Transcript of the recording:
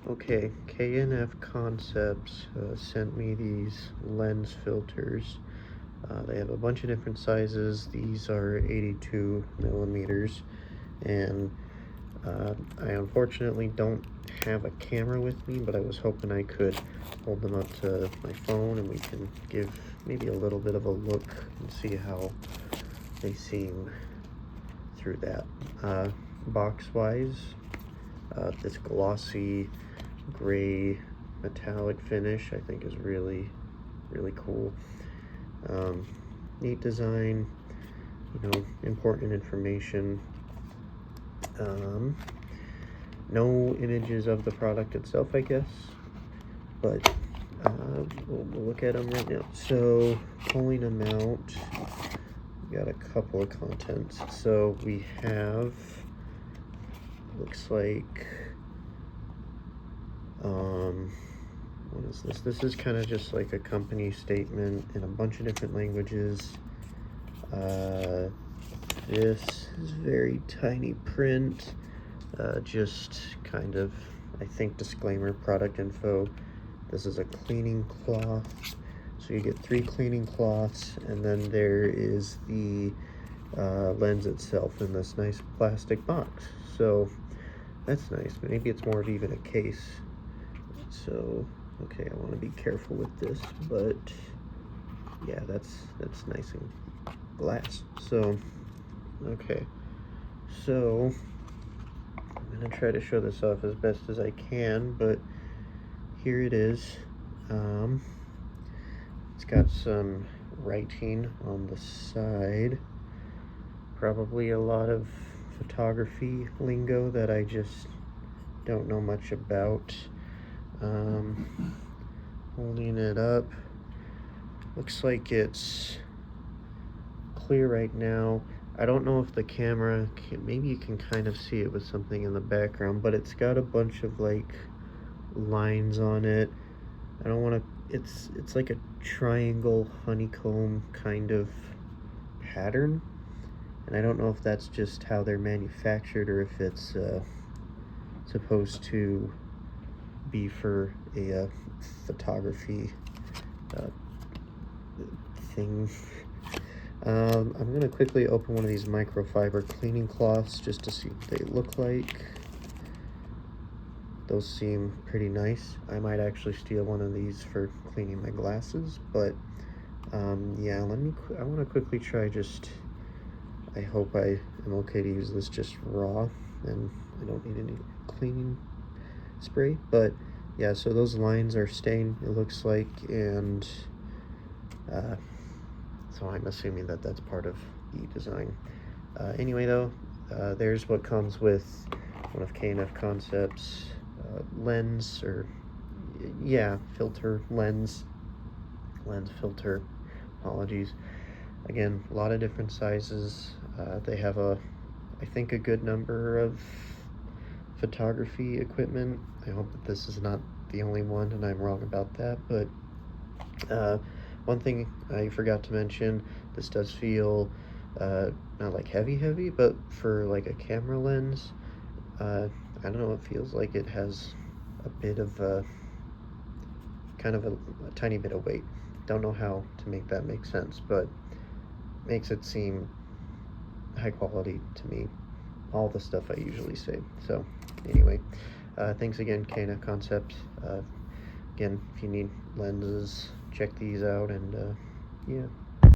Okay, K&F Concepts sent me these lens filters. They have a bunch of different sizes. These are 82 millimeters, and I unfortunately don't have a camera with me, but I was hoping I could hold them up to my phone and we can give maybe a little bit of a look and see how they seem through that. Box-wise, this glossy gray metallic finish I think is really cool. Neat design, important information. No images of the product itself, I guess, but we'll look at them right now. So pulling them out, we got a couple of contents. So we have, looks like, what is this? This is kind of just like a company statement in a bunch of different languages. This is very tiny print, just kind of, I think, disclaimer, product info. This is a cleaning cloth, so you get 3 cleaning cloths, and then there is the lens itself in this nice plastic box. So that's nice. Maybe it's more of even a case. So okay, I want to be careful with this, but yeah, that's nice and glass. So okay, so I'm gonna try to show this off as best as I can, but here it is. It's got some writing on the side, probably a lot of photography lingo that I just don't know much about. Holding it up, looks like it's clear right now. I don't know if the camera can, maybe you can kind of see it with something in the background, but it's got a bunch of like lines on it. I don't want to, it's like a triangle honeycomb kind of pattern, and I don't know if that's just how they're manufactured or if it's supposed to be for a photography thing. I'm going to quickly open one of these microfiber cleaning cloths just to see what they look like. Those seem pretty nice. I might actually steal one of these for cleaning my glasses, but yeah, I want to quickly try just, I hope I am okay to use this just raw and I don't need any cleaning spray. But yeah, so those lines are stained, it looks like, and so I'm assuming that that's part of the design. Anyway though, there's what comes with one of K&F Concepts lens, or yeah, filter, lens filter, apologies. Again, a lot of different sizes. They have I think a good number of photography equipment. I hope that this is not the only one and I'm wrong about that, but one thing I forgot to mention, this does feel not like heavy, but for like a camera lens, I don't know, it feels like it has a bit of kind of a tiny bit of weight. Don't know how to make that make sense, but makes it seem high quality to me. All the stuff I usually say. So anyway, thanks again, K&F Concept. Again, if you need lenses, check these out, and yeah.